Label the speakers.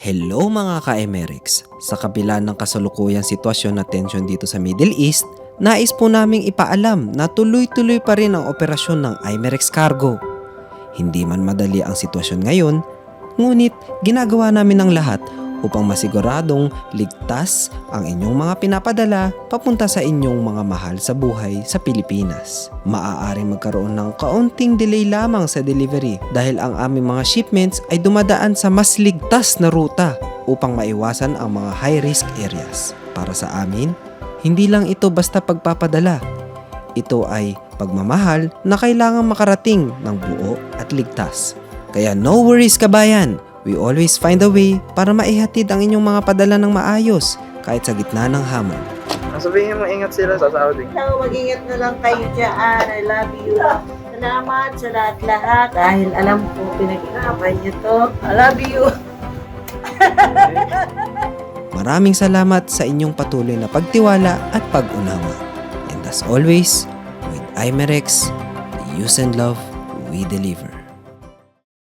Speaker 1: Hello mga ka-Emerix! Sa kabila ng kasalukuyang sitwasyon na tensyon dito sa Middle East, nais po naming ipaalam na tuloy-tuloy pa rin ang operasyon ng Imerex Cargo. Hindi man madali ang sitwasyon ngayon, ngunit ginagawa namin ang lahat upang masiguradong ligtas ang inyong mga pinapadala papunta sa inyong mga mahal sa buhay sa Pilipinas. Maaaring magkaroon ng kaunting delay lamang sa delivery dahil ang aming mga shipments ay dumadaan sa mas ligtas na ruta upang maiwasan ang mga high-risk areas. Para sa amin, hindi lang ito basta pagpapadala. Ito ay pagmamahal na kailangang makarating ng buo at ligtas. Kaya no worries kabayan! We always find a way para maihatid ang inyong mga padala ng maayos kahit sa gitna ng hamon.
Speaker 2: Sabihin mo, ingat sila sa Saudi.
Speaker 3: So, mag-ingat na lang kayo dyan. I love you. Salamat sa lahat-lahat. Dahil alam ko, pinag-inapan niyo to. I love you.
Speaker 1: Maraming salamat sa inyong patuloy na pagtiwala at pag-unawa. And as always, with Imerex, the use and love we deliver.